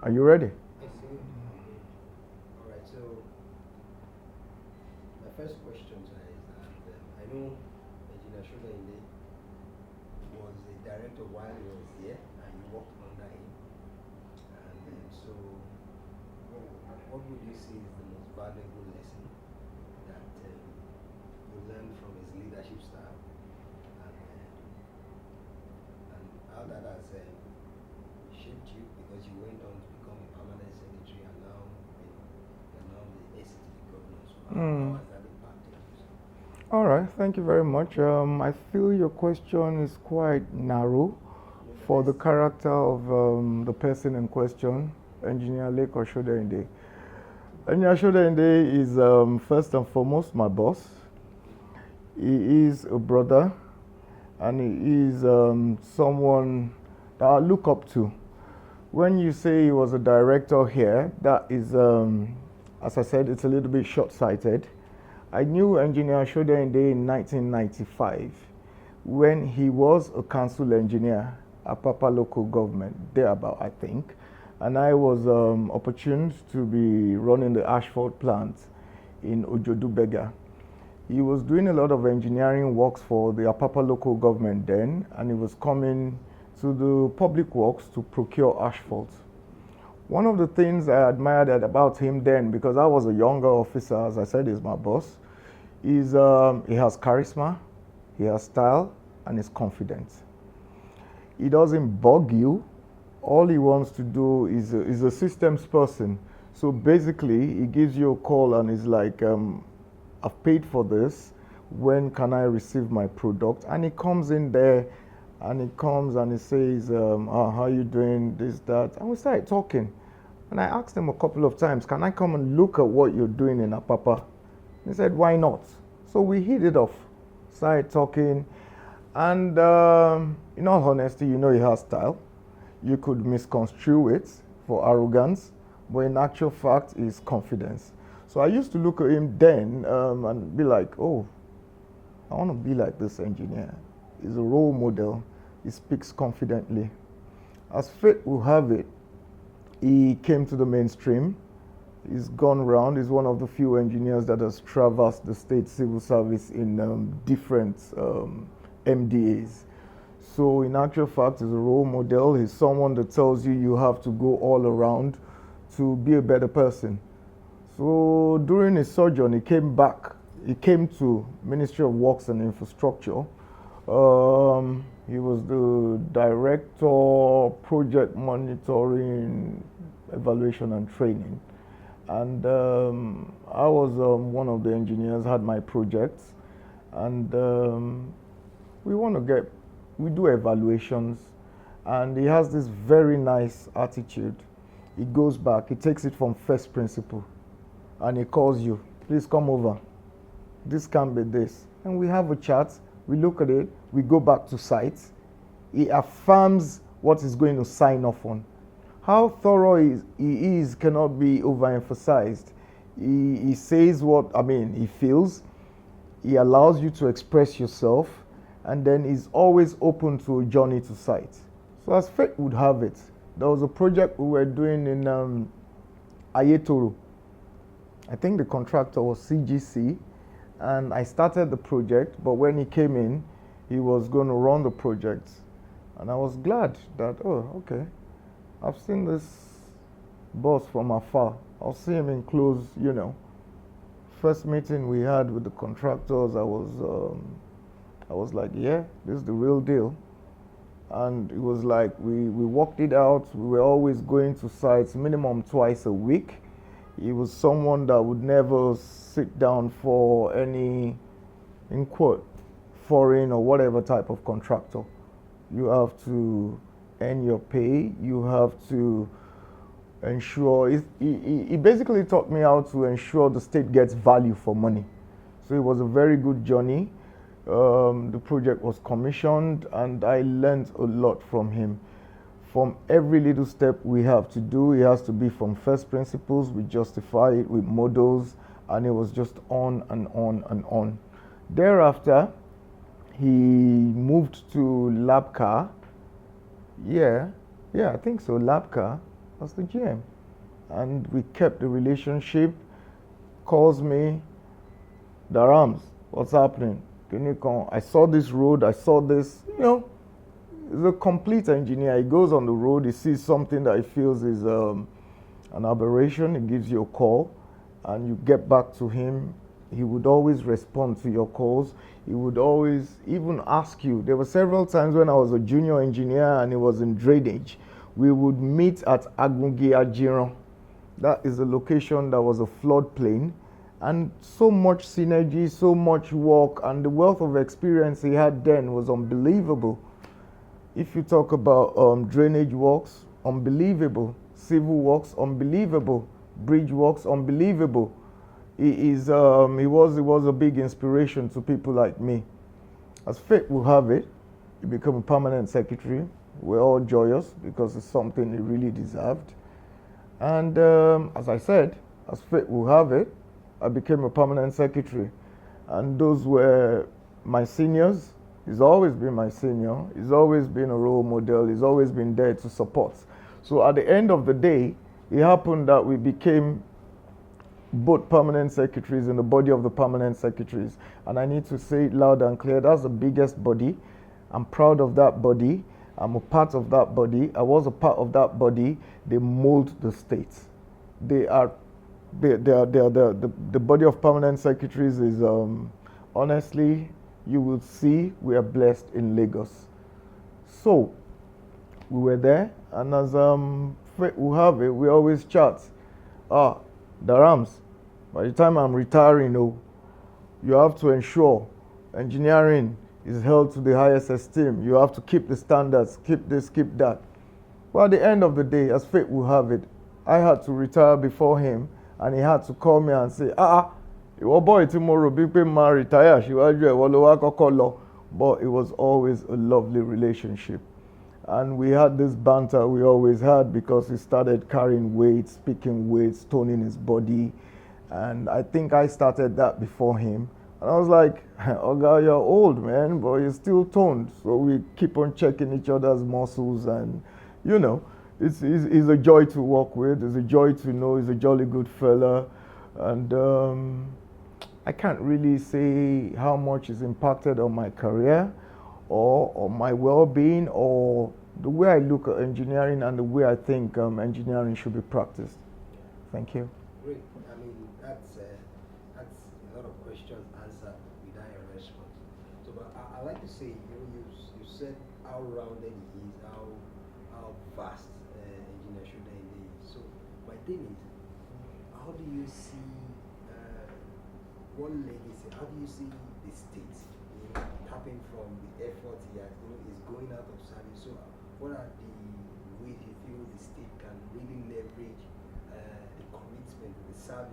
Are you ready? I see. All right. So my first question today is that I know Engineer Shodainde was a director while he was here, and you worked under him. And so, what would you say is the most valuable lesson that you learned from his leadership style, and how that has shaped you, because you went on to become a permanent secretary, and now you're now the AC to the governor. So how has that impacted you? All right, thank you very much. I feel your question is quite narrow for the character of the person in question, Engineer Leko Shodainde. Engineer Shodainde is first and foremost my boss. He is a brother, and he is someone that I look up to. When you say he was a director here, that is, as I said, it's a little bit short-sighted. I knew Engineer Shodainde in 1995 when he was a council engineer at Papa local government, thereabout I think, and I was opportuned to be running the asphalt plant in Ojodubega. He was doing a lot of engineering works for the Apapa local government then, and he was coming to the public works to procure asphalt. One of the things I admired about him then, because I was a younger officer, as I said, he's my boss, is he has charisma, he has style, and he's confident. He doesn't bug you. All he wants to do is a systems person. So basically, he gives you a call and is like, I've paid for this. When can I receive my product? And he comes in there, and he comes and he says, how are you doing, this, that. And we started talking. And I asked him a couple of times, can I come and look at what you're doing in Apapa? He said, why not? So we hit it off, started talking. And in all honesty, you know he has style. You could misconstrue it for arrogance, but in actual fact, it's confidence. So I used to look at him then and be like, oh, I want to be like this engineer. He's a role model. He speaks confidently. As fate will have it, he came to the mainstream. He's gone around. He's one of the few engineers that has traversed the state civil service in different MDAs. So in actual fact, he's a role model. He's someone that tells you you have to go all around to be a better person. So during his sojourn, he came back. He came to Ministry of Works and Infrastructure. He was the director, project monitoring, evaluation and training. And I was one of the engineers, had my projects. And we do evaluations. And he has this very nice attitude. He goes back, he takes it from first principle. And he calls you, please come over. This can be this. And we have a chat, we look at it, we go back to site. He affirms what he's going to sign off on. How thorough he is cannot be overemphasized. He says what, he feels. He allows you to express yourself, and then he's always open to a journey to site. So as fate would have it, there was a project we were doing in Ayetoro. I think the contractor was CGC, and I started the project, but when he came in, he was going to run the project. And I was glad that, oh, okay, I've seen this boss from afar. I'll see him in close, First meeting we had with the contractors, I was like, yeah, this is the real deal. And it was like, we worked it out. We were always going to sites minimum twice a week. He was someone that would never sit down for any, in quote, foreign or whatever type of contractor. You have to earn your pay. You have to ensure, he basically taught me how to ensure the state gets value for money. So it was a very good journey. The project was commissioned, and I learned a lot from him. From every little step we have to do, it has to be from first principles. We justify it with models, and it was just on and on and on. Thereafter, he moved to Labcar. Yeah, I think so, Labcar. as the GM. And we kept the relationship. Calls me, Darams, what's happening? Can you come? I saw this road, I saw this, he's a complete engineer. He goes on the road, he sees something that he feels is an aberration, he gives you a call, and you get back to him. He would always respond to your calls. He would always even ask you. There were several times when I was a junior engineer and he was in drainage. We would meet at Agungi Ajiran. That is a location that was a floodplain, and so much synergy, so much work, and the wealth of experience he had then was unbelievable. If you talk about drainage works, unbelievable. Civil works, unbelievable. Bridge works, unbelievable. He was a big inspiration to people like me. As fate will have it, he became a permanent secretary. We're all joyous because it's something he really deserved. And as I said, as fate will have it, I became a permanent secretary. And those were my seniors. He's always been my senior. He's always been a role model. He's always been there to support. So at the end of the day, it happened that we became both permanent secretaries in the body of the permanent secretaries. And I need to say it loud and clear, that's the biggest body. I'm proud of that body. I'm a part of that body. I was a part of that body. They mold the state. The body of permanent secretaries is, honestly, you will see we are blessed in Lagos. So, we were there, and as we have it, we always chat. Darams, by the time I'm retiring, you have to ensure engineering is held to the highest esteem. You have to keep the standards, keep this, keep that. Well, at the end of the day, as fate will have it, I had to retire before him, and he had to call me and say, your boy tomorrow, big man retire, but it was always a lovely relationship. And we had this banter we always had because he started carrying weights, picking weights, toning his body. And I think I started that before him. And I was like, Oga, you're old, man, but you're still toned. So we keep on checking each other's muscles. And, he's a joy to work with. It's a joy to know. He's a jolly good fella. And I can't really say how much is impacted on my career or on my well-being or the way I look at engineering and the way I think engineering should be practiced. Thank you. Great. I mean, that's a lot of questions answered without a response. So, but I like to say, you said how rounded he is, how vast engineer Shoda is. So, my thing is, how do you see one legacy? How do you see the state tapping from the effort he has, is going out of service? So, what are the ways you feel the state can really leverage the commitment, the service